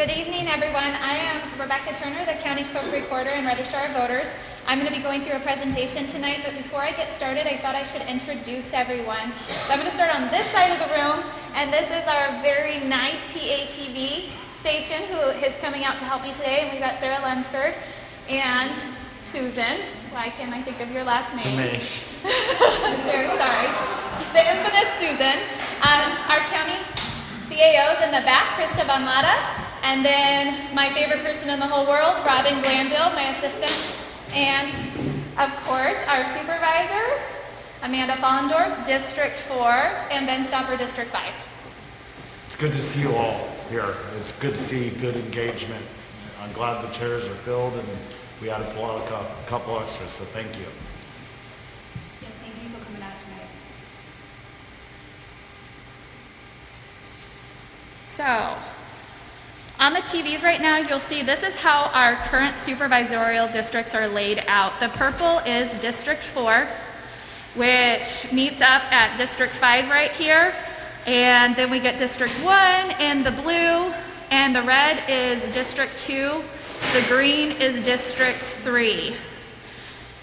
Good evening, everyone. I am Rebecca Turner, the County Clerk Recorder and Registrar of Voters. I'm going to be going through a presentation tonight, but before I get started, I thought I should introduce everyone. So I'm going to start on this side of the room, and this is our very nice PATV station who is coming out to help me today. And we've got Sarah Lunsford and Susan. Why can't I think of your last name? Kamish. Very sorry. The infamous Susan. Our county CAO's in the back, Krista Von Latta. And then my favorite person in the whole world, Robin Glanville, my assistant. And of course, our supervisors, Amanda Follendorf, District 4, and Ben Stomper, District 5. It's good to see you all here. It's good to see good engagement. I'm glad the chairs are filled and we had to pull out a couple extras, so thank you. Yes, thank you for coming out tonight. So, on the TVs right now, you'll see this is how our current supervisorial districts are laid out. The purple is District 4, which meets up at District 5 right here. And then we get District 1 and the blue, and the red is District 2. The green is District 3.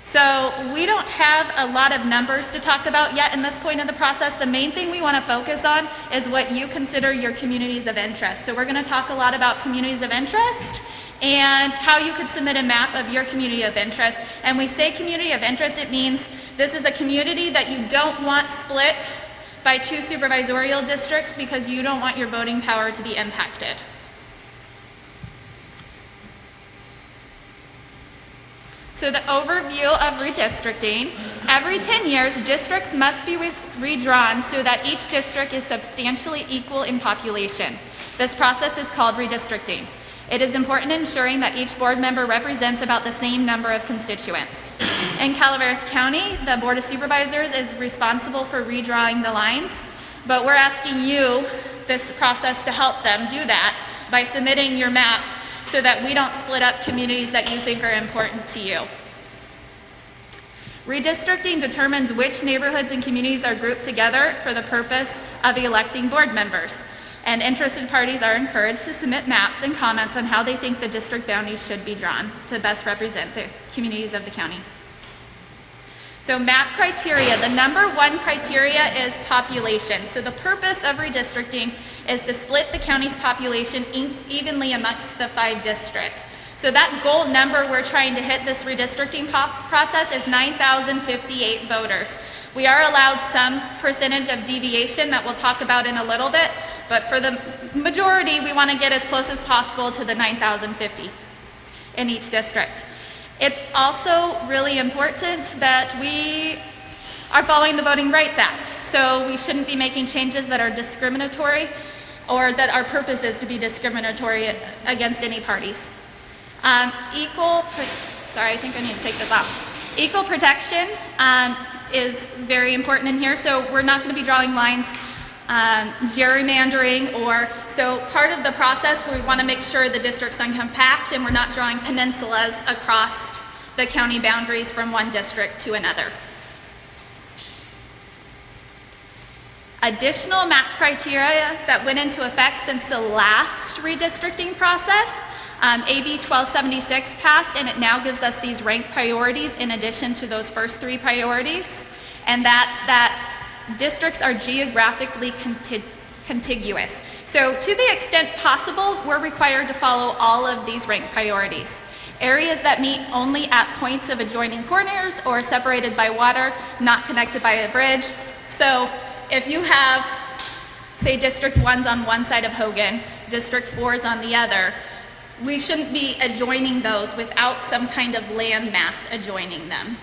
So we don't have a lot of numbers to talk about yet in this point of the process. The main thing we want to focus on is what you consider your communities of interest. So we're going to talk a lot about communities of interest and how you could submit a map of your community of interest. And we say community of interest, it means this is a community that you don't want split by two supervisorial districts because you don't want your voting power to be impacted. So the overview of redistricting, every 10 years, districts must be redrawn so that each district is substantially equal in population. This process is called redistricting. It is important in ensuring that each board member represents about the same number of constituents. In Calaveras County, the Board of Supervisors is responsible for redrawing the lines, but we're asking you, this process, to help them do that by submitting your maps so that we don't split up communities that you think are important to you. Redistricting determines which neighborhoods and communities are grouped together for the purpose of electing board members. And interested parties are encouraged to submit maps and comments on how they think the district boundaries should be drawn to best represent the communities of the county. So map criteria, the number one criteria is population. So the purpose of redistricting is to split the county's population evenly amongst the 5 districts. So that goal number we're trying to hit this redistricting process is 9,058 voters. We are allowed some percentage of deviation that we'll talk about in a little bit, but for the majority, we want to get as close as possible to the 9,050 in each district. It's also really important that we are following the Voting Rights Act. So we shouldn't be making changes that are discriminatory or that our purpose is to be discriminatory against any parties. Sorry, I think I need to take this off. Equal protection is very important in here. So we're not going to be drawing lines gerrymandering, or so part of the process we want to make sure the district's uncompact and we're not drawing peninsulas across the county boundaries from one district to another. Additional map criteria that went into effect since the last redistricting process, AB 1276 passed, and it now gives us these ranked priorities in addition to those first 3 priorities, and that's that districts are geographically contiguous. So to the extent possible, we're required to follow all of these ranked priorities. Areas that meet only at points of adjoining corners or separated by water, not connected by a bridge. So if you have, say, District 1's on one side of Hogan, District 4's on the other, we shouldn't be adjoining those without some kind of land mass adjoining them.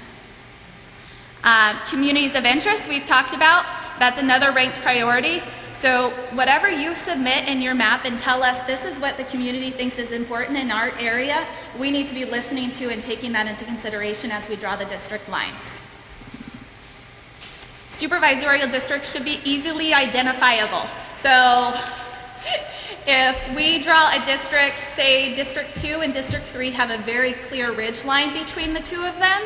Communities of interest we've talked about, that's another ranked priority. So whatever you submit in your map and tell us this is what the community thinks is important in our area, we need to be listening to and taking that into consideration as we draw the district lines. Supervisorial districts should be easily identifiable. So if we draw a district, say District 2 and District 3 have a very clear ridge line between the two of them,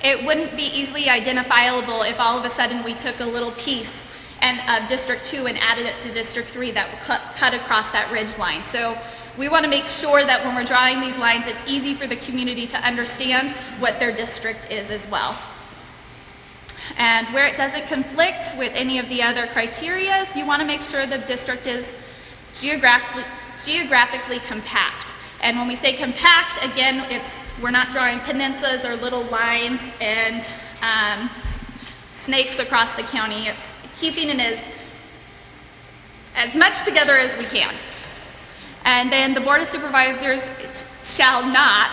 it wouldn't be easily identifiable if all of a sudden we took a little piece and of District 2 and added it to District 3 that cut across that ridge line. So we want to make sure that when we're drawing these lines, it's easy for the community to understand what their district is as well. And where it doesn't conflict with any of the other criteria, you want to make sure the district is geographically compact. And when we say compact, again, we're not drawing peninsulas or little lines and snakes across the county. It's keeping it as much together as we can. And then the Board of Supervisors shall not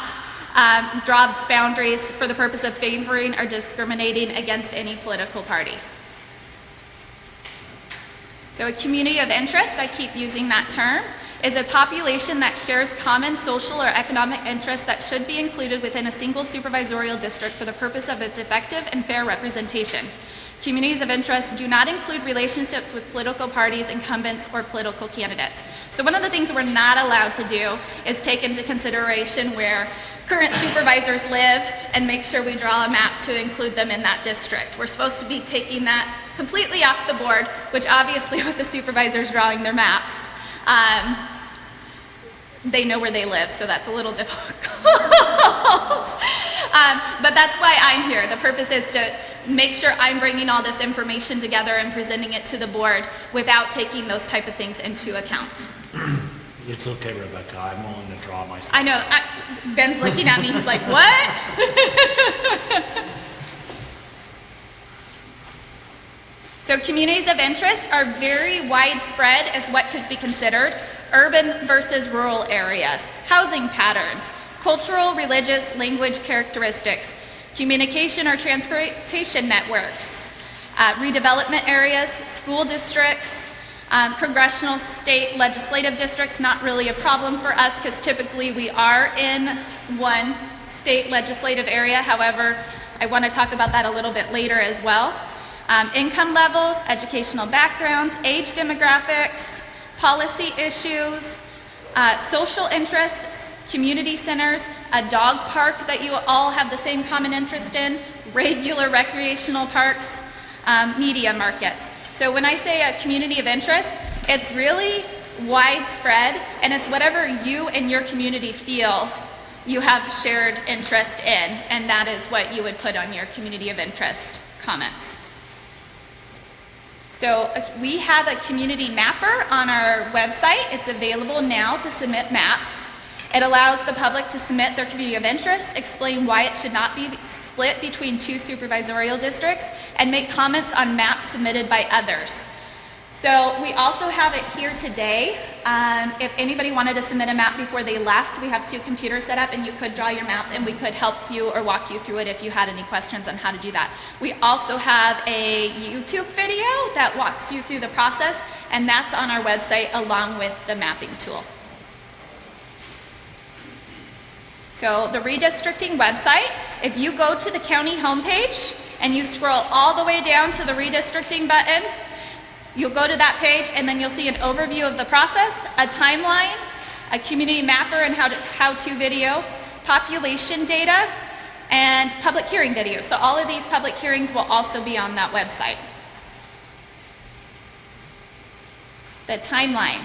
draw boundaries for the purpose of favoring or discriminating against any political party. So a community of interest, I keep using that term, is a population that shares common social or economic interests that should be included within a single supervisorial district for the purpose of its effective and fair representation. Communities of interest do not include relationships with political parties, incumbents, or political candidates. So one of the things we're not allowed to do is take into consideration where current supervisors live and make sure we draw a map to include them in that district. We're supposed to be taking that completely off the board, which obviously with the supervisors drawing their maps, they know where they live, so that's a little difficult. But that's why I'm here. The purpose is to make sure I'm bringing all this information together and presenting it to the board without taking those type of things into account. It's okay, Rebecca, I'm willing to draw myself. I know, Ben's looking at me, he's like, what? So communities of interest are very widespread as what could be considered urban versus rural areas, housing patterns, cultural, religious, language characteristics, communication or transportation networks, redevelopment areas, school districts, congressional state legislative districts, not really a problem for us because typically we are in one state legislative area. However, I want to talk about that a little bit later as well. Income levels, educational backgrounds, age demographics, policy issues, social interests, community centers, a dog park that you all have the same common interest in, regular recreational parks, media markets. So when I say a community of interest, it's really widespread, and it's whatever you and your community feel you have shared interest in, and that is what you would put on your community of interest comments. So we have a community mapper on our website. It's available now to submit maps. It allows the public to submit their community of interest, explain why it should not be split between two supervisorial districts, and make comments on maps submitted by others. So we also have it here today. If anybody wanted to submit a map before they left, we have 2 computers set up and you could draw your map and we could help you or walk you through it if you had any questions on how to do that. We also have a YouTube video that walks you through the process, and that's on our website along with the mapping tool. So the redistricting website, if you go to the county homepage and you scroll all the way down to the redistricting button, you'll go to that page and then you'll see an overview of the process, a timeline, a community mapper and how-to video, population data, and public hearing videos. So all of these public hearings will also be on that website. The timeline.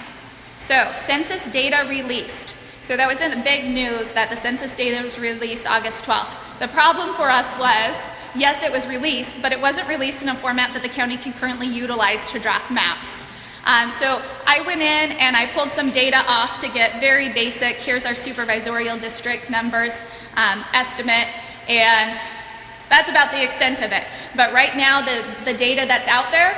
So census data released. So that was in the big news that the census data was released August 12th. The problem for us was, yes, it was released, but it wasn't released in a format that the county can currently utilize to draft maps. So I went in and I pulled some data off to get very basic. Here's our supervisorial district numbers, estimate, and that's about the extent of it. But right now, the data that's out there,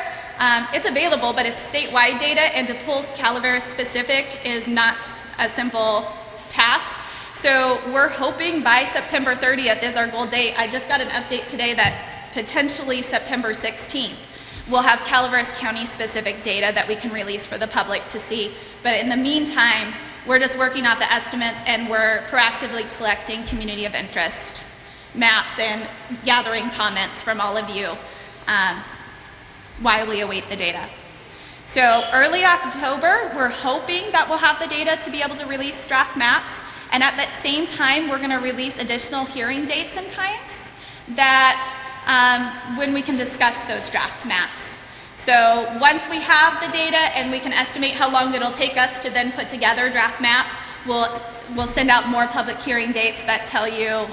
it's available, but it's statewide data, and to pull Calaveras specific is not a simple task. So we're hoping by September 30th is our goal date. I just got an update today that potentially September 16th we'll have Calaveras County specific data that we can release for the public to see. But in the meantime, we're just working out the estimates and we're proactively collecting community of interest maps and gathering comments from all of you while we await the data. So early October, we're hoping that we'll have the data to be able to release draft maps. And at that same time, we're going to release additional hearing dates and times that when we can discuss those draft maps. So once we have the data and we can estimate how long it'll take us to then put together draft maps, we'll send out more public hearing dates that tell you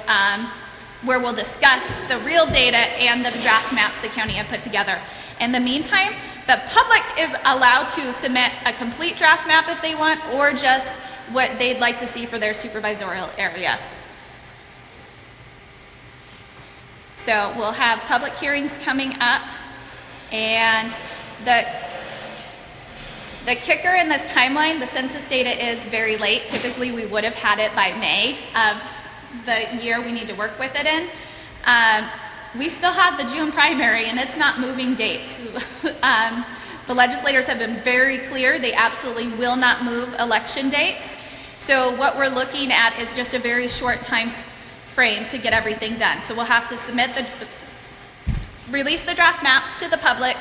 where we'll discuss the real data and the draft maps the county have put together. In the meantime, the public is allowed to submit a complete draft map if they want, or just what they'd like to see for their supervisorial area. So we'll have public hearings coming up, and the kicker in this timeline, the census data is very late. Typically, we would have had it by May of the year we need to work with it in. We still have the June primary, and it's not moving dates. The legislators have been very clear they absolutely will not move election dates. So what we're looking at is just a very short time frame to get everything done. So we'll have to release the draft maps to the public.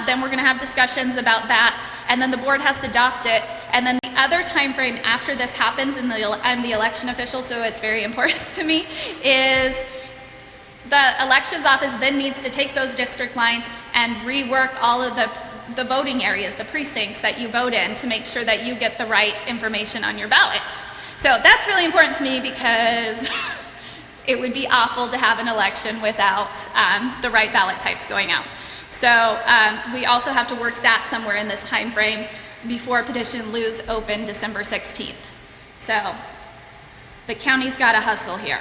Then we're going to have discussions about that, and then the board has to adopt it. And then the other time frame after this happens, and I'm the election official, so it's very important to me, is the elections office then needs to take those district lines and rework all of the voting areas, the precincts that you vote in, to make sure that you get the right information on your ballot. So that's really important to me, because it would be awful to have an election without the right ballot types going out. So we also have to work that somewhere in this time frame before petition lose open December 16th. So the county's got to hustle here.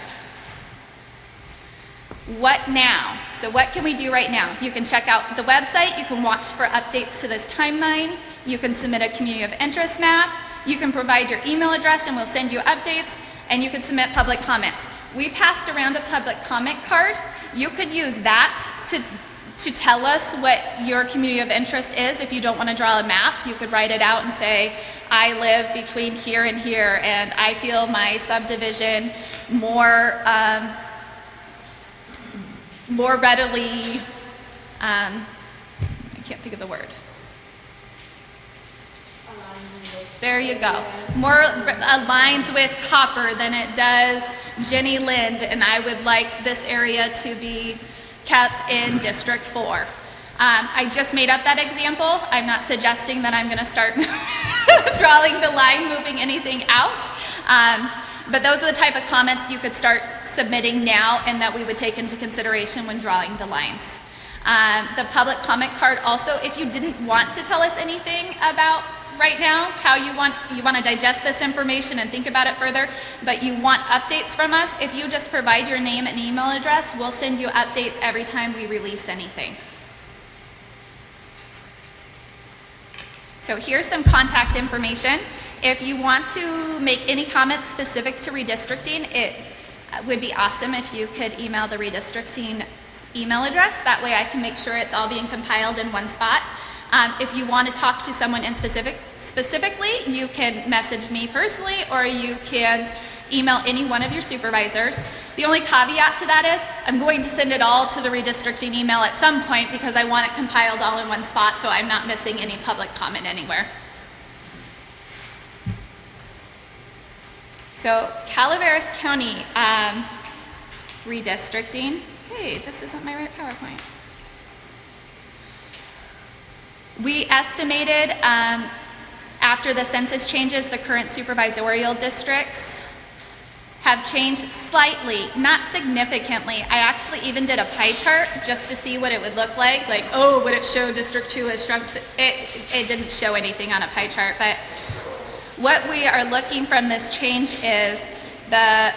What now? So what can we do right now? You can check out the website. You can watch for updates to this timeline. You can submit a community of interest map. You can provide your email address and we'll send you updates, and you can submit public comments. We passed around a public comment card. You could use that to tell us what your community of interest is. If you don't want to draw a map, you could write it out and say, I live between here and here, and I feel my subdivision more readily, I can't think of the word. There you go. More aligns with Copper than it does Jenny Lind, and I would like this area to be kept in District 4. I just made up that example. I'm not suggesting that I'm going to start drawing the line, moving anything out. But those are the type of comments you could start submitting now, and that we would take into consideration when drawing the lines. The public comment card also, if you didn't want to tell us anything about right now, how you want to digest this information and think about it further, but you want updates from us, if you just provide your name and email address, we'll send you updates every time we release anything. So here's some contact information. If you want to make any comments specific to redistricting, it would be awesome if you could email the redistricting email address. That way I can make sure it's all being compiled in one spot. If you want to talk to someone in specifically, you can message me personally, or you can email any one of your supervisors. The only caveat to that is I'm going to send it all to the redistricting email at some point, because I want it compiled all in one spot so I'm not missing any public comment anywhere. So Calaveras County redistricting. Hey, this isn't my right PowerPoint. We estimated after the census changes, the current supervisorial districts have changed slightly, not significantly. I actually even did a pie chart just to see what it would look like. Like, oh, would it show District 2 has shrunk? It didn't show anything on a pie chart, but what we are looking from this change is the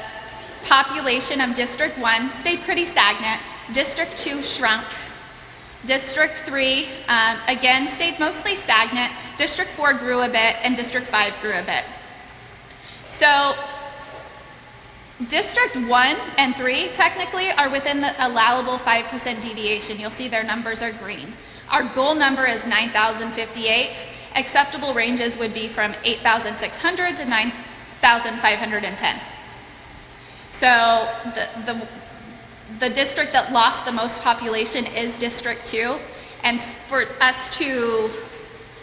population of District 1 stayed pretty stagnant. District 2 shrunk. District 3, again, stayed mostly stagnant. District 4 grew a bit, and District 5 grew a bit. So District 1 and 3 technically are within the allowable 5% deviation. You'll see their numbers are green. Our goal number is 9,058. Acceptable ranges would be from 8,600 to 9,510. So the district that lost the most population is District 2, and for us to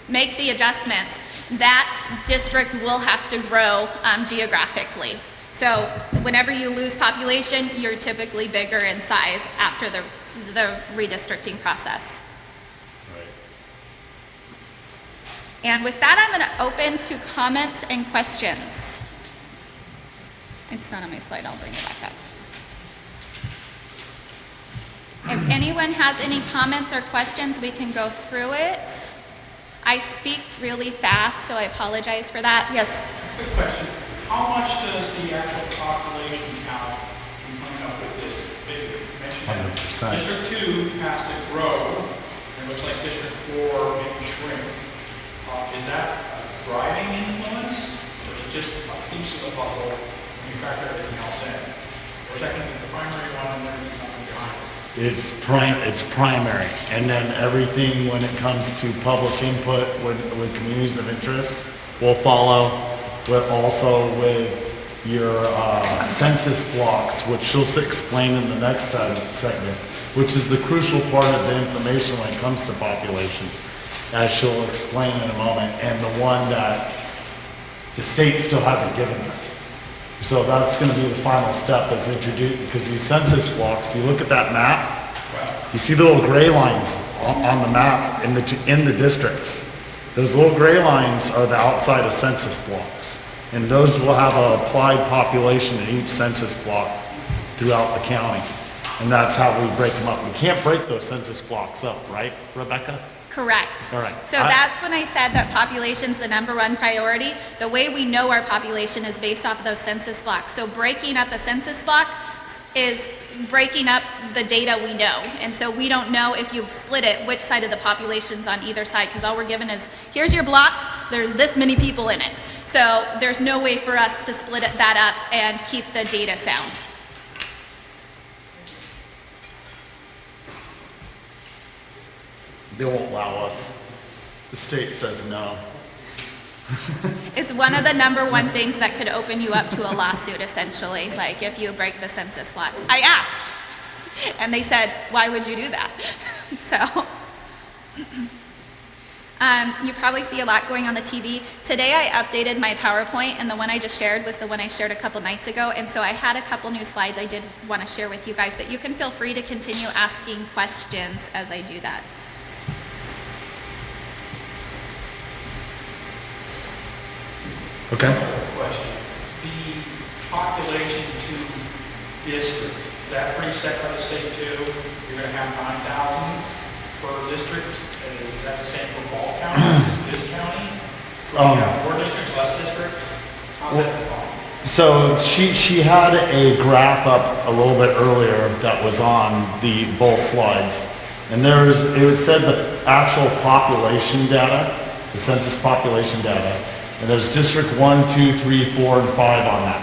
make the adjustments, that district will have to grow geographically. So whenever you lose population, you're typically bigger in size after the redistricting process. Right. And with that, I'm going to open to comments and questions. It's not on my slide, I'll bring it back up. If anyone has any comments or questions, we can go through it. I speak really fast, so I apologize for that. Yes? Quick question. How much does the actual population count in coming up with this figure? You mentioned that 100%. District 2 has to grow, and it looks like District 4 maybe shrink. Is that a driving influence, or is it just a piece of the puzzle when you factor everything else in? Or is that going to be the primary one and there's nothing behind it? It's primary, and then everything when it comes to public input with communities of interest will follow, also with your census blocks, which she'll explain in the next segment, which is the crucial part of the information when it comes to population, as she'll explain in a moment, and the one that the state still hasn't given us. So that's going to be the final step, is introduce, because these census blocks, you look at that map, you see the little gray lines on the map in the districts. Those little gray lines are the outside of census blocks, and those will have an applied population in each census block throughout the county, and that's how we break them up. We can't break those census blocks up, right, Rebecca? Correct. All right. So that's when I said that population's the #1 priority. The way we know our population is based off of those census blocks. So breaking up a census block is breaking up the data we know. And so we don't know if you split it, which side of the population's on either side, because all we're given is, here's your block, there's this many people in it. So there's no way for us to split that up and keep the data sound. They won't allow us. The state says no. It's one of the #1 things that could open you up to a lawsuit, essentially, like if you break the census blocks. I asked, and they said, why would you do that? So, you probably see a lot going on the TV. Today I updated my PowerPoint, and the one I just shared was the one I shared a couple nights ago, and so I had a couple new slides I did want to share with you guys, but you can feel free to continue asking questions as I do that. Okay. Question. The population to district, is that pretty set by the state too? You're going to have 9,000 per district? Is that the same for all counties, this county? Do we have more districts, less districts? How's that defined? So she had a graph up a little bit earlier that was on both slides, and it said the actual population data, the census population data, and there's district 1, 2, 3, 4, and 5 on that.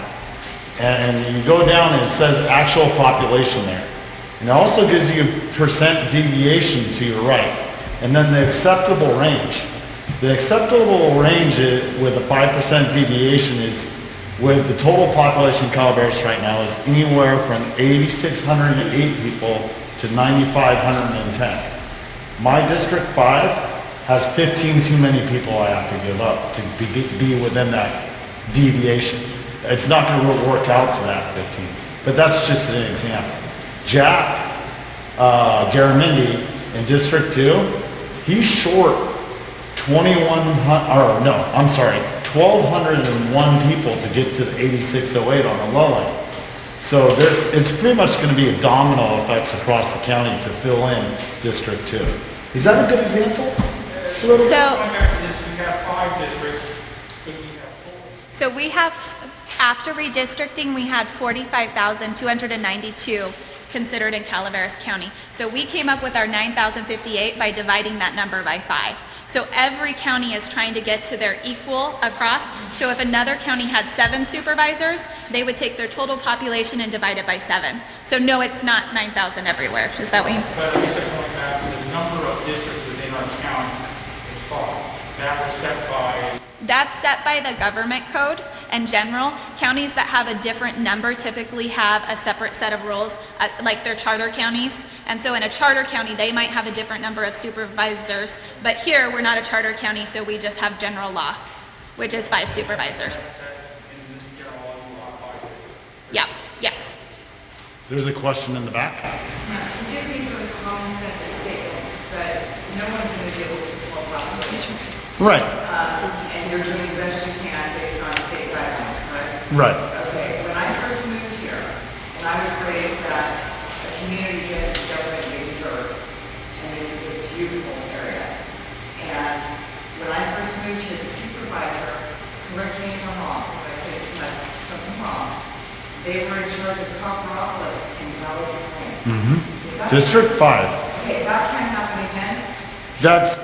And you go down and it says actual population there. And it also gives you percent deviation to your right. And then the acceptable range. The acceptable range with a 5% deviation is, with the total population of Calaveras right now, is anywhere from 8,608 people to 9,510. My district 5 has 15 too many people I have to give up to be within that deviation. It's not going to work out to that 15, but that's just an example. Jack Garamendi in District 2, he's short 1,201 people to get to the 8,608 on the low end. So it's pretty much going to be a domino effect across the county to fill in District 2. Is that a good example? So, we have, after redistricting, we had 45,292 considered in Calaveras County. So we came up with our 9,058 by dividing that number by 5. So every county is trying to get to their equal across. So if another county had 7 supervisors, they would take their total population and divide it by 7. So no, it's not 9,000 everywhere. Is that what you? But I guess going back to the number of districts within our county is 5. That was set by? That's set by the government code in general. Counties that have a different number typically have a separate set of rules, like their charter counties. And so in a charter county, they might have a different number of supervisors. But here, we're not a charter county, so we just have general law, which is 5 supervisors. Yeah, yes. There's a question in the back. Forgive me for the common sense statements, but no one's going to be able to control population. Right, And you're doing the best you can based on state guidelines, correct? right. Okay, when I first moved here, and I was raised that a community gets the government they deserve, and this is a beautiful area. And when I first moved here, the supervisor, correct me if I'm wrong, because I could have done something wrong, they were in charge of Copperopolis and Valley Springs. Is that- District 5. Okay, that can't happen again? That's,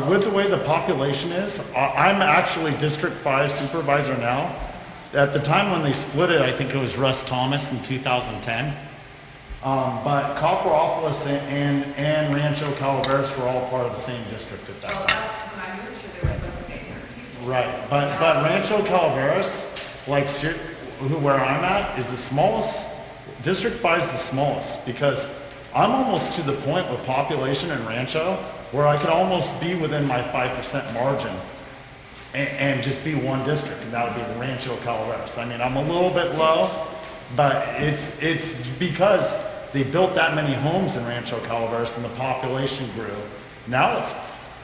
with the way the population is, I'm actually District 5 supervisor now. At the time when they split it, I think it was Russ Thomas in 2010. But Copperopolis and Rancho Calaveras were all part of the same district at that Well, time. that's when I moved here, there was less than 800 people. Right, but Rancho Calaveras, like where I'm at, is the smallest, District 5 is the smallest, because I'm almost to the point with population in Rancho where I could almost be within my 5% margin and just be one district, and that would be Rancho Calaveras. I mean, I'm a little bit low, but it's because they built that many homes in Rancho Calaveras and the population grew. Now it's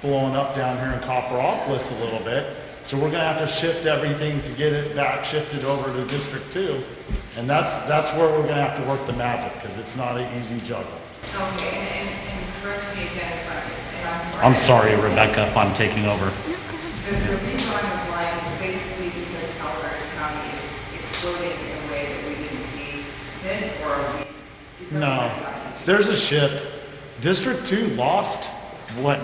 blowing up down here in Copperopolis a little bit, so we're gonna have to shift everything to get it back shifted over to District 2. And that's where we're gonna have to work the magic, because it's not an easy juggle. Okay, and correct me again if I'm sorry, Rebecca, if I'm taking over. The redrawing of lines is basically because Calaveras County is exploding in a way that we didn't see then, or is that No, what I got? there's a shift. District 2 lost,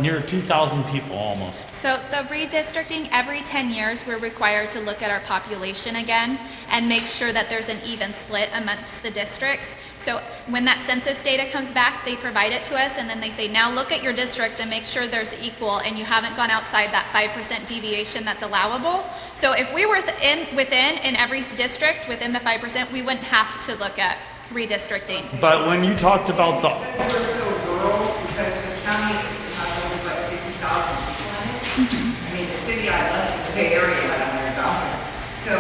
near 2,000 people almost. So the redistricting, every 10 years, we're required to look at our population again and make sure that there's an even split amongst the districts. So when that census data comes back, they provide it to us, and then they say, now look at your districts and make sure there's equal and you haven't gone outside that 5% deviation that's allowable. So if we were within every district, within the 5%, we wouldn't have to look at redistricting. But when you talked about the, Because we're so rural, because the county has only about 50,000 people in it. I mean, the city I left, the Bay Area had 100,000. So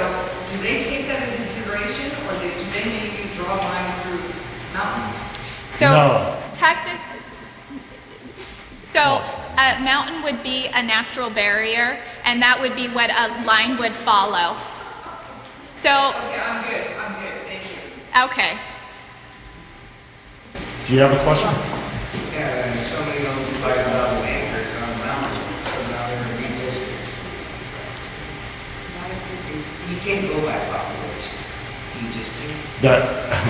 do they take that into consideration, or do they make you draw lines through mountains? So No. a mountain would be a natural barrier, and that would be what a line would follow. So, Okay, I'm good, thank you. okay. do you have a question? Yeah, and somebody owns 5,000 acres on the mountain, so now they're in redistricts. You can't go by population. You just can't. That,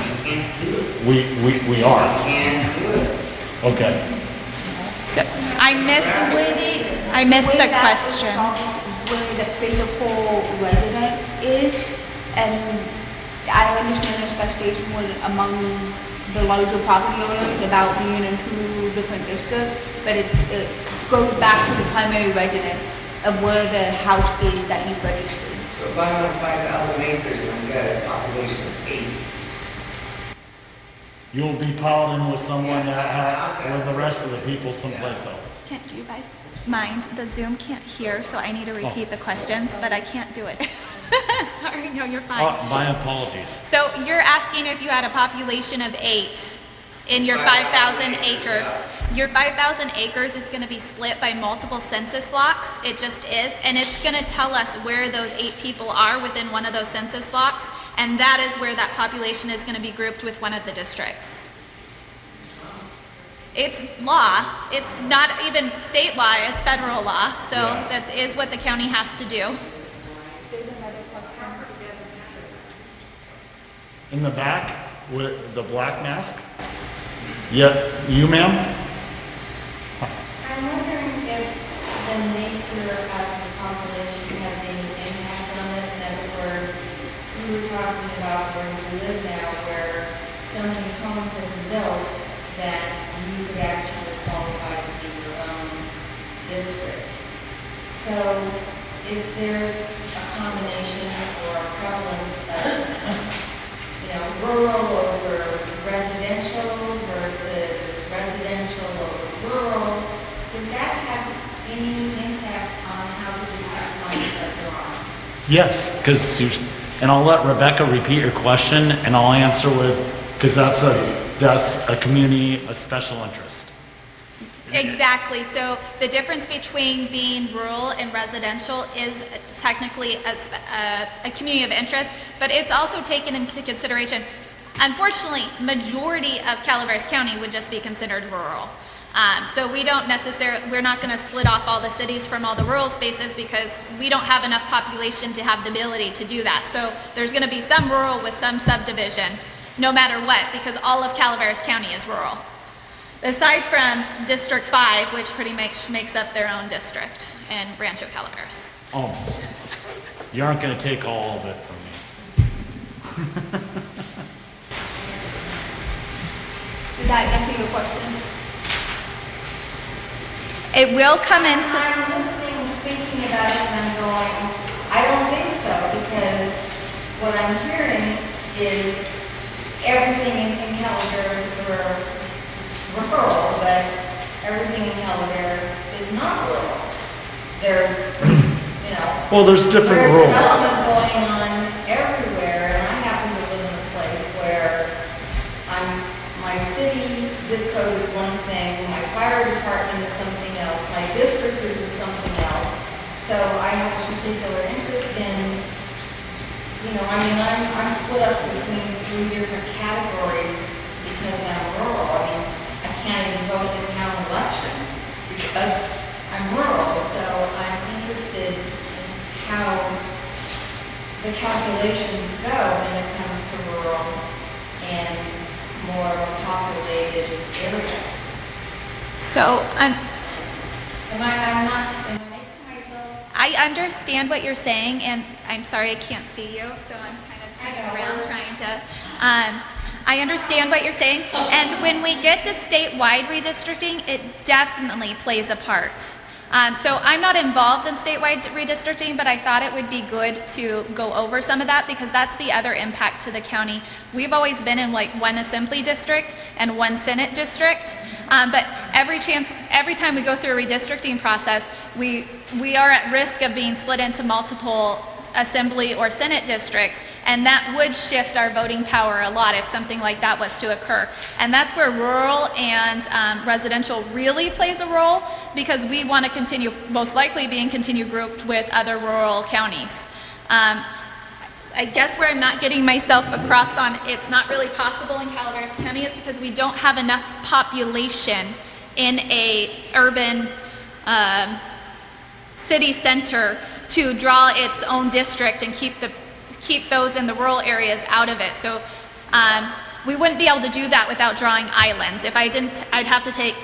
You can't do it. we are. You can't do it. Okay. So I missed the question. Where the physical resident is, and I understand the frustration was among the larger property owners about being in two different districts, but it goes back to the primary resident of where the house is that you registered. So if I own 5,000 acres and I've got a population of 8, You'll be piled in with someone with the rest of the people someplace else. Can't do you guys mind? The Zoom can't hear, so I need to repeat the questions, but I can't do it. Sorry, no, you're fine. My apologies. So you're asking if you had a population of 8 in your 5,000 acres. Your 5,000 acres is going to be split by multiple census blocks. It just is. And it's going to tell us where those 8 people are within one of those census blocks. And that is where that population is going to be grouped with one of the districts. It's law. It's not even state law, it's federal law. So Yeah. that is what the county has to do. In the back with the black mask? Yeah, you ma'am? I'm wondering if the nature of the population has any impact on it. In other words, we were talking about where we live now, where so many homes have been built that you could actually qualify to be your own district. So if there's a combination or a prevalence of, rural over residential versus residential over rural, does that have any impact on how the district lines are drawn? Yes, and I'll let Rebecca repeat your question and I'll answer with, because that's a community of special interest. Exactly. So the difference between being rural and residential is technically a community of interest, but it's also taken into consideration. Unfortunately, majority of Calaveras County would just be considered rural. So we don't necessarily, we're not going to split off all the cities from all the rural spaces because we don't have enough population to have the ability to do that. So there's going to be some rural with some subdivision, no matter what, because all of Calaveras County is rural. Aside from District 5, which pretty much makes up their own district in Rancho Calaveras. Almost. You aren't gonna take all of it from me. Did that answer your question? It will come into, I'm listening, thinking about it, and I'm going, I don't think so, because what I'm hearing is everything in Calaveras is rural, but everything in Calaveras is not rural. There's, Well, there's different there's rules. development going on everywhere, and I happen to live in a place where my city zip code is one thing, my fire department is something else, my district is something else. So I have a particular interest in, I'm split up between 3 different categories because I'm rural. I can't even vote in the town election because I'm rural. So I'm interested in how the calculations go when it comes to rural and more of a populated area. so Am I making myself? I understand what you're saying, and I'm sorry I can't see you, so I'm kind of turning around trying to, I understand what you're saying, and when we get to statewide redistricting, it definitely plays a part. So I'm not involved in statewide redistricting, but I thought it would be good to go over some of that because that's the other impact to the county. We've always been in like one assembly district and one senate district, but every time we go through a redistricting process, we are at risk of being split into multiple assembly or senate districts, and that would shift our voting power a lot if something like that was to occur. And that's where rural and residential really plays a role, because we want to continue, most likely continue grouped with other rural counties. I guess where I'm not getting myself across on it's not really possible in Calaveras County is because we don't have enough population in a urban city center to draw its own district and keep those in the rural areas out of it. So we wouldn't be able to do that without drawing islands. If I didn't, I'd have to take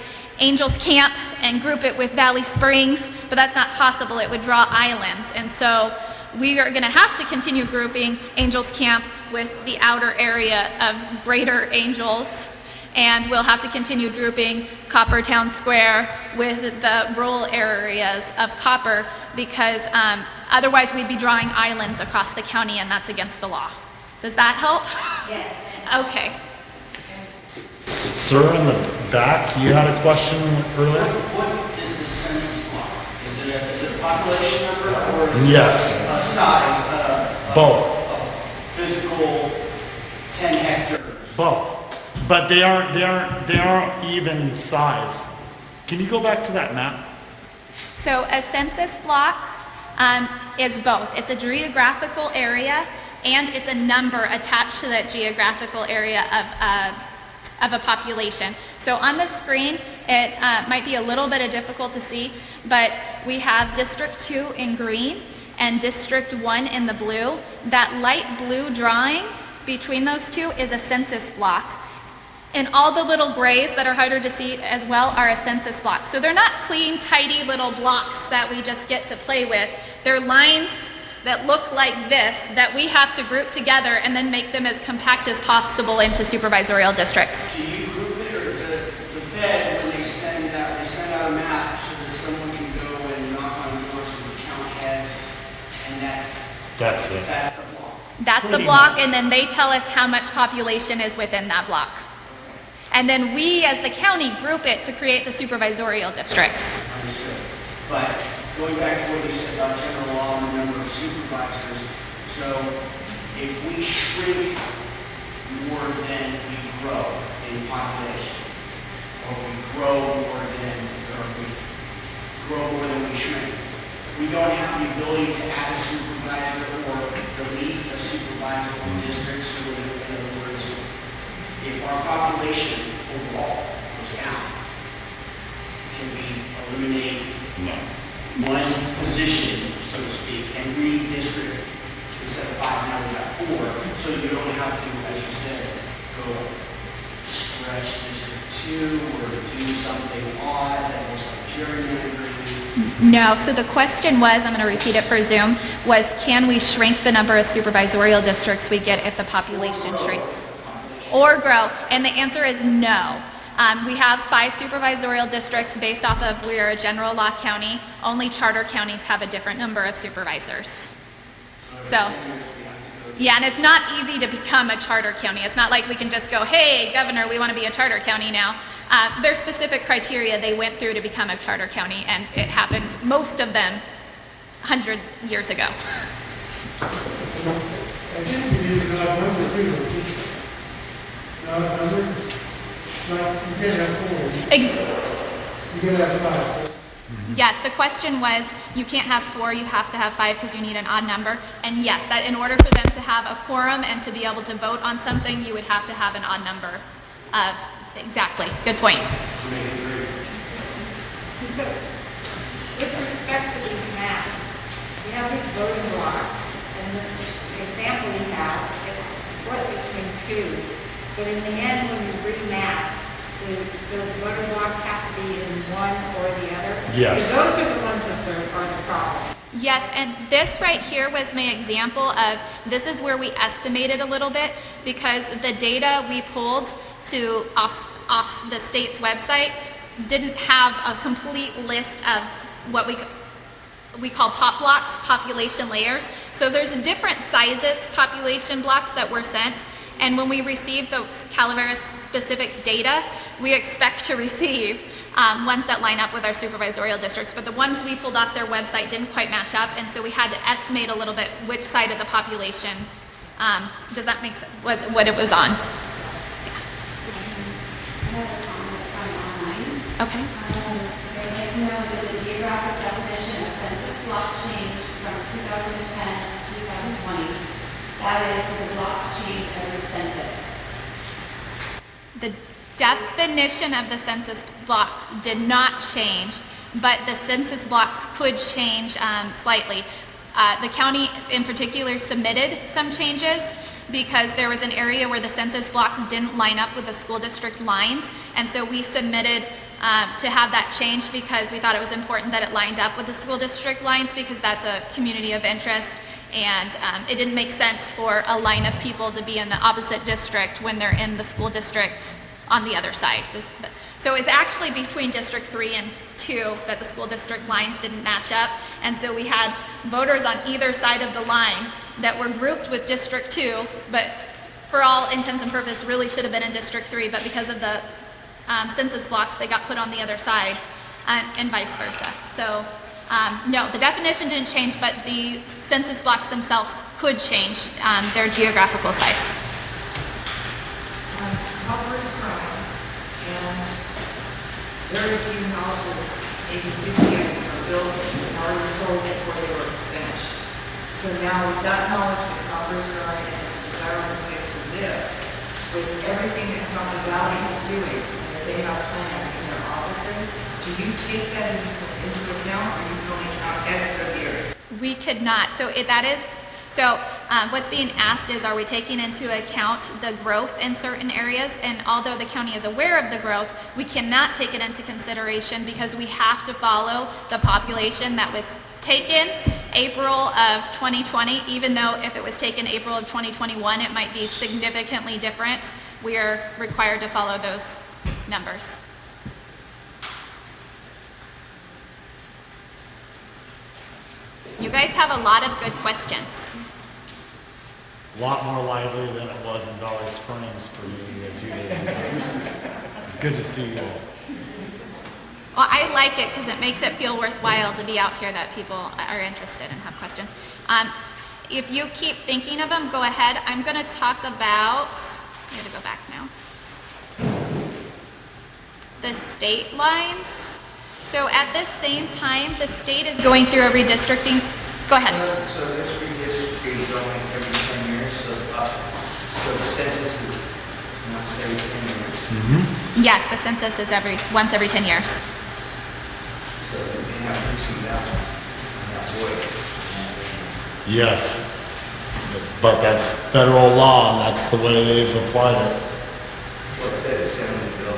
Angels Camp and group it with Valley Springs, but that's not possible. It would draw islands. And so we are going to have to continue grouping Angels Camp with the outer area of Greater Angels, and we'll have to continue grouping Copper Town Square with the rural areas of Copper, because otherwise we'd be drawing islands across the county, and that's against the law. Does that help? Yes. Okay. Sir, in the back, you had a question earlier? What is the census block? Is it a population number or is Yes. it a size? Both. Physical 10 hectares? Both. But they aren't even size. Can you go back to that map? So a census block is both. It's a geographical area and it's a number attached to that geographical area of a population. So on the screen, it might be a little bit difficult to see, but we have District 2 in green and District 1 in the blue. That light blue drawing between those two is a census block. And all the little grays that are harder to see as well are a census block. So they're not clean, tidy little blocks that we just get to play with. They're lines that look like this that we have to group together and then make them as compact as possible into supervisorial districts. Do you group it, or the Fed, when they send out a map so that someone can go and knock on doors and count heads, and That's it. that's the block? That's the Pretty block, much. and then they tell us how much population is within that block. And then we, as the county, group it to create the supervisorial districts. Understood. But going back to what you said about general law and the number of supervisors, so if we shrink more than we grow in population, or we grow more than, or we grow more than we shrink. We don't have the ability to add a supervisor or delete a supervisor or district, so in other words, if our population overall goes down, can we eliminate one position, so to speak, and redistrict instead of 5, now we got 4, so you don't have to, as you said, go stretch District 2 or do something odd that looks like gerrymandering? No, so the question was, I'm going to repeat it for Zoom, was can we shrink the number of supervisorial districts we get if the population shrinks? Or grow, and the answer is no. We have 5 supervisorial districts based off of we're a general law county. Only charter counties have a different number of supervisors. So, yeah, and it's not easy to become a charter county. It's not like we can just go, hey, governor, we want to be a charter county now. There's specific criteria they went through to become a charter county, and it happened, most of them, 100 years ago. I think it is an odd number, too. Odd number? Like, you can't have 4. You can have 5. Yes, the question was, you can't have 4, you have to have 5 because you need an odd number. And yes, that in order for them to have a quorum and to be able to vote on something, you would have to have an odd number of, exactly, good point. So, with respect to these maps, we have these voting blocks, and this example we have, it's split between 2. But in the end, when you remap, those voting blocks have to be in one or the other? Yes. So those are the ones that are the problem. Yes, and this right here was my example of, this is where we estimated a little bit because the data we pulled to off the state's website didn't have a complete list of what we call pop blocks, population layers. So there's different sizes population blocks that were sent, and when we receive those Calaveras specific data, we expect to receive ones that line up with our supervisorial districts, but the ones we pulled off their website didn't quite match up, and so we had to estimate a little bit which side of the population, does that make sense, what it was on? Okay. I'd like to know that the geographic definition of census block changed from 2010 to 2020. That is, the blocks change every census. The definition of the census blocks did not change, but the census blocks could change slightly. The county in particular submitted some changes because there was an area where the census blocks didn't line up with the school district lines, and so we submitted to have that changed because we thought it was important that it lined up with the school district lines because that's a community of interest, and it didn't make sense for a line of people to be in the opposite district when they're in the school district on the other side. So it's actually between District 3 and 2 that the school district lines didn't match up, and so we had voters on either side of the line that were grouped with District 2, but for all intents and purposes really should have been in District 3, but because of the census blocks, they got put on the other side, and vice versa. So, no, the definition didn't change, but the census blocks themselves could change their geographical size. Copper's growing, and very few houses, maybe 50 are built and already sold before they were finished. So now with that knowledge that Copper's growing and it's a desirable place to live, with everything that Copper Valley is doing, and that they have planned in their offices, do you take that into account, or you can only count X of the year? We could not. So what's being asked is, are we taking into account the growth in certain areas? And although the county is aware of the growth, we cannot take it into consideration because we have to follow the population that was taken April of 2020, even though if it was taken April of 2021, it might be significantly different. We are required to follow those numbers. You guys have a lot of good questions. A lot more lively than it was in Valley Springs for me 2 days ago. It's good to see you all. Well, I like it because it makes it feel worthwhile to be out here that people are interested and have questions. If you keep thinking of them, go ahead. I'm going to talk about, I got to go back now. the state lines. So at this same time, the state is going through a redistricting. Go ahead. So this redistricting is only every 10 years, so the census is once every 10 years. Yes, the census is once every 10 years. So they have precinct balance, and that's what. Yes. But that's federal law, and that's the way they've applied it. What's that assembly bill?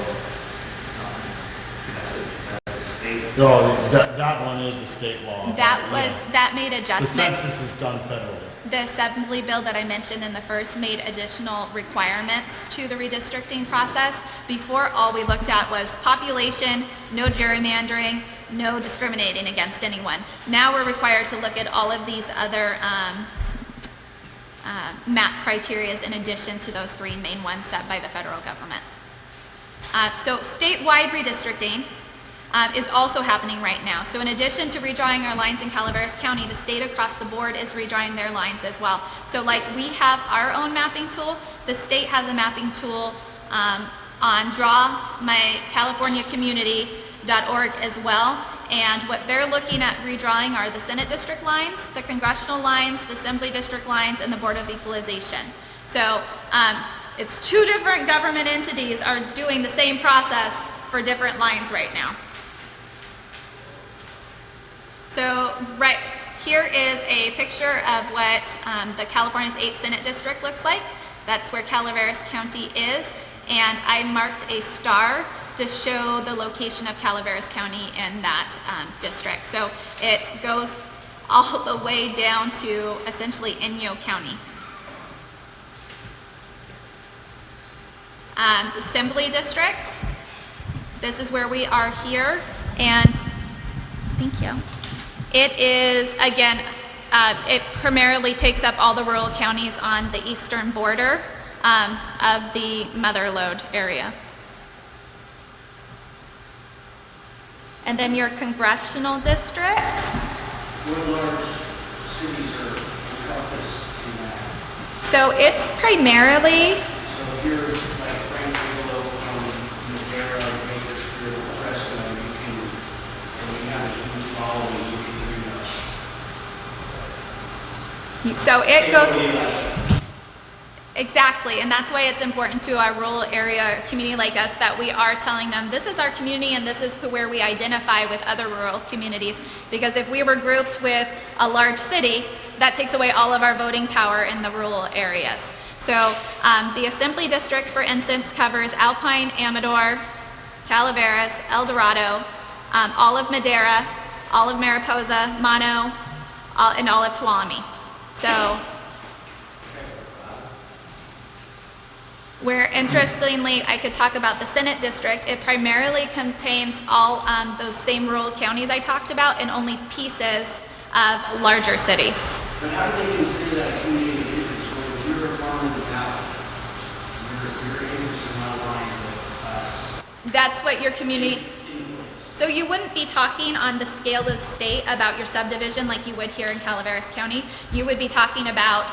That's a state. No, that one is a state law. That made The adjustments. census is done federally. The assembly bill that I mentioned in the first made additional requirements to the redistricting process. Before, all we looked at was population, no gerrymandering, no discriminating against anyone. Now we're required to look at all of these other map criterias in addition to those three main ones set by the federal government. So statewide redistricting is also happening right now. So in addition to redrawing our lines in Calaveras County, the state across the board is redrawing their lines as well. So like we have our own mapping tool, the state has a mapping tool on drawmycaliforniacommunity.org as well. And what they're looking at redrawing are the Senate district lines, the congressional lines, the Assembly district lines, and the Board of Equalization. So it's two different government entities are doing the same process for different lines right now. So right here is a picture of what the California's 8th Senate district looks like. That's where Calaveras County is. And I marked a star to show the location of Calaveras County in that district. So it goes all the way down to essentially Inyo County. Assembly district, this is where we are here, and thank you. It is, again, it primarily takes up all the rural counties on the eastern border of the Mother Lode area. And then your congressional district. What large cities are encompassed in that? So it's primarily, So if you're like Franklin, Madera, Bakersfield, Fresno, and you have a huge following, you can pretty much. so it goes. Take away election. Exactly, and that's why it's important to our rural area community like us that we are telling them this is our community and this is where we identify with other rural communities. Because if we were grouped with a large city, that takes away all of our voting power in the rural areas. So the Assembly District, for instance, covers Alpine, Amador, Calaveras, El Dorado, all of Madera, all of Mariposa, Mono, and all of Tuolumne. So where, interestingly, I could talk about the Senate district. It primarily contains all those same rural counties I talked about and only pieces of larger cities. But how do they consider that a community of interest? Where if you're a farmer in the valley, your interests are not aligned with us. That's what your community, so you wouldn't be talking on the scale of the state about your subdivision like you would here in Calaveras County. You would be talking about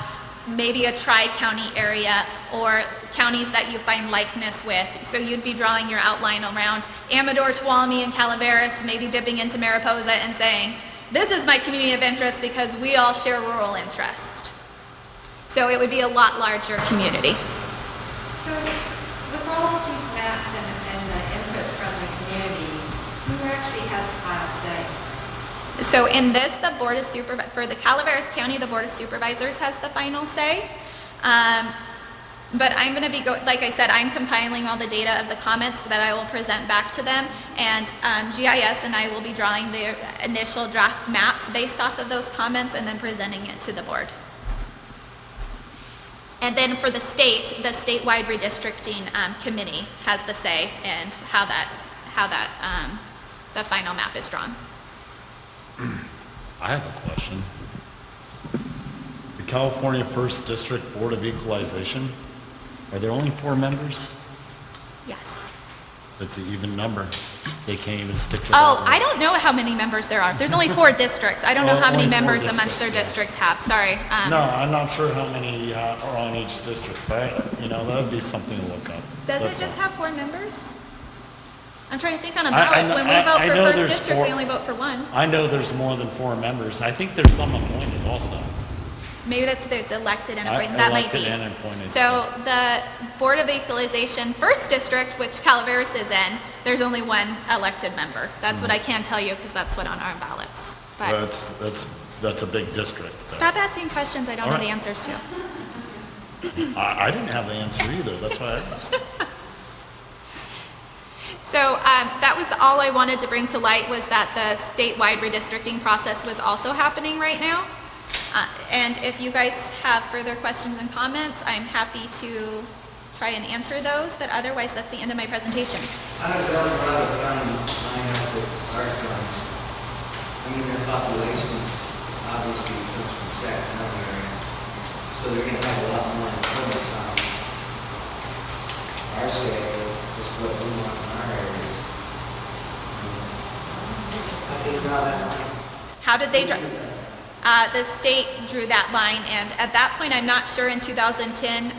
maybe a tri-county area or counties that you find likeness with. So you'd be drawing your outline around Amador, Tuolumne, and Calaveras, maybe dipping into Mariposa and saying, this is my community of interest because we all share rural interest. So it would be a lot larger community. So with all of these maps and the input from the community, who actually has the final say? So in this, the Board of Supervisors, for the Calaveras County, the Board of Supervisors has the final say. But I'm going to be, like I said, I'm compiling all the data of the comments that I will present back to them. And GIS and I will be drawing the initial draft maps based off of those comments and then presenting it to the board. And then for the state, the statewide redistricting committee has the say in how that the final map is drawn. I have a question. The California First District Board of Equalization, are there only 4 members? Yes. That's an even number. They can't even stick to Oh, that. I don't know how many members there are. There's only 4 districts. I don't know Oh, how many only 4 members amongst their districts, districts have. Sorry. No, I'm not sure how many are on each district, but, that would be something to look up. Does it That's just all. have 4 members? I'm trying to think on a I ballot, know- when we I- vote I for know first there's district, four- we only vote for one. I know there's more than 4 members. I think there's some appointed also. Maybe it's elected and I- appointed, that might be. elected and appointed, So the Board of Equalization, first district, which Calaveras is in, there's only one elected member. That's what I can tell you, because that's what on our ballots. But That's a big district. though. stop asking questions I don't know All the right. answers to. I didn't have the answer either. That's why I asked. So that was all I wanted to bring to light, was that the statewide redistricting process was also happening right now. And if you guys have further questions and comments, I'm happy to try and answer those, but otherwise, that's the end of my presentation. How does Eldorado County line up with our county? I mean, their population obviously comes from Sacramento area, so they're gonna have a lot more influence on our say, is what we want in our areas. How do you draw that line? How did they draw? The state drew that line, and at that point, I'm not sure in 2010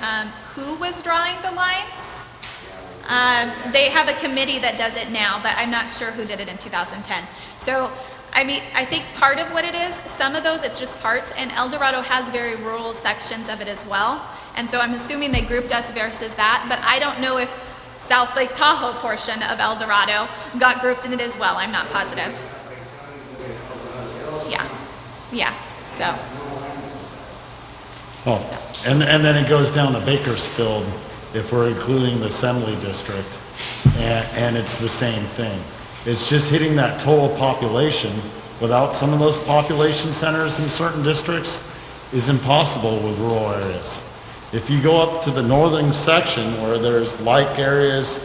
who was drawing the lines. They have a committee that does it now, but I'm not sure who did it in 2010. So, I mean, I think part of what it is, some of those, it's just parts, and El Dorado has very rural sections of it as well. And so I'm assuming they grouped us versus that, but I don't know if South Lake Tahoe portion of El Dorado got grouped in it as well. I'm not positive. Yeah, yeah, so, Oh, and then it goes down to Bakersfield if we're including the assembly district, and it's the same thing. It's just hitting that total population without some of those population centers in certain districts is impossible with rural areas. If you go up to the northern section where there's like areas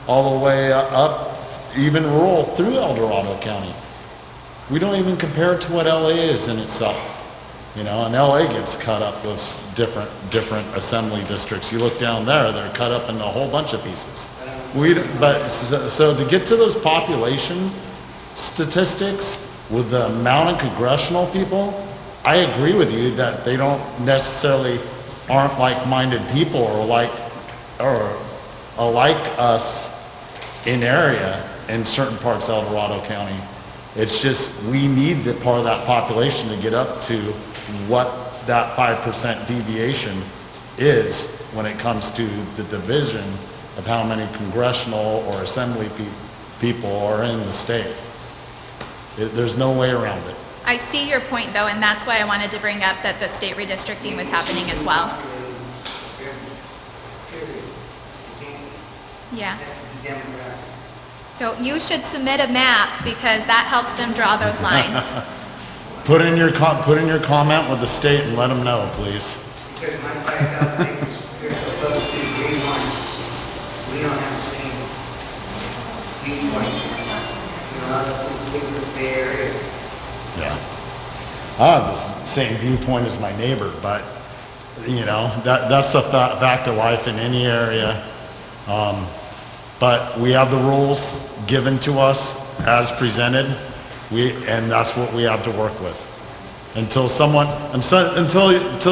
all the way up, even rural through El Dorado County, we don't even compare it to what LA is in itself. You know, and LA gets cut up with different assembly districts. You look down there, they're cut up into a whole bunch of pieces. So to get to those population statistics with the amount of congressional people, I agree with you that they don't necessarily aren't like-minded people or like us in area in certain parts of El Dorado County. It's just we need the part of that population to get up to what that 5% deviation is when it comes to the division of how many congressional or assembly people are in the state. There's no way around it. I see your point though, and that's why I wanted to bring up that the state redistricting was happening as well. Yeah. That's the demographic. So you should submit a map because that helps them draw those lines. Put in your comment with the state and let them know, please. Because my 5,000 acres compared to close to J1, we don't have the same viewpoint. You know, other people live in the Bay Area. Yeah. I have the same viewpoint as my neighbor, but, you know, that's a fact of life in any area. But we have the rules given to us as presented, and that's what we have to work with. Until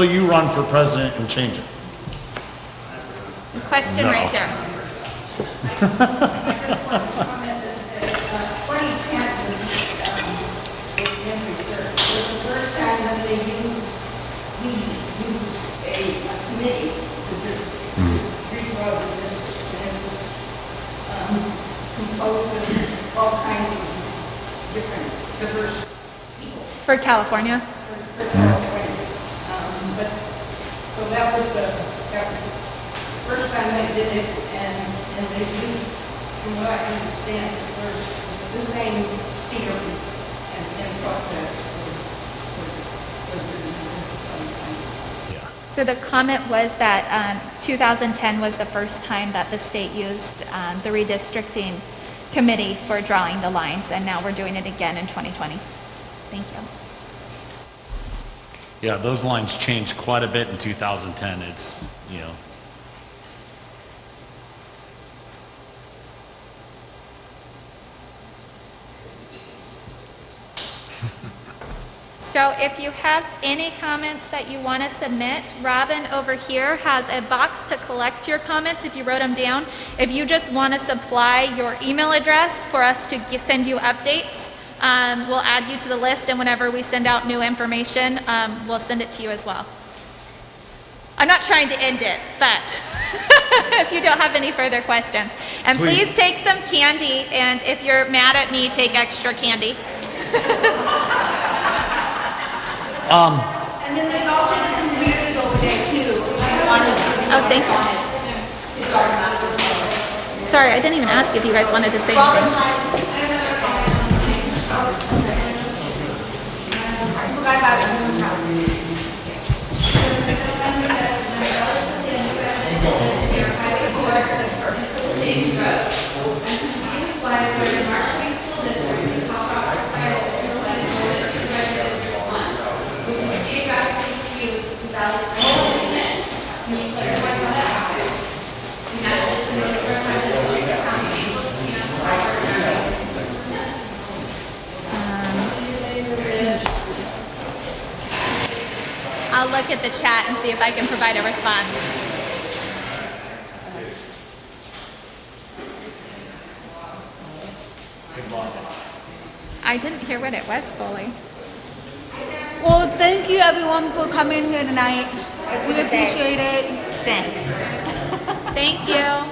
you run for president and change it. Question No. right here. 2010 was the first time that we used a committee to redraw the district, and it was composed of all kinds of different diverse people. For California? For California. But, so that was the first time they did it, and they used, from what I understand, the same theory and process for So the comment was that 2010 was the first time that the state used the redistricting committee for drawing the lines, and now we're doing it again in 2020. Thank you. Yeah, those lines changed quite a bit in 2010. It's, you know. So if you have any comments that you want to submit, Robin over here has a box to collect your comments if you wrote them down. If you just want to supply your email address for us to send you updates, we'll add you to the list, and whenever we send out new information, we'll send it to you as well. I'm not trying to end it, but if you don't have any further questions. And please take some candy, and if you're mad at me, take extra candy. And then there's also the computers over there too. Oh, thank you. Sorry, I didn't even ask if you guys wanted to say anything. I forgot about the moon house. Station Road. Required for the Marshall School District, the Copperopolis Fire District, District 1, which is geographically skewed to Valley Springs. Can you clarify what that happened? The national county I'll look at the chat and see if I can provide a response. I didn't hear what it was fully. Well, thank you everyone for coming here tonight. We appreciate it. Thank you.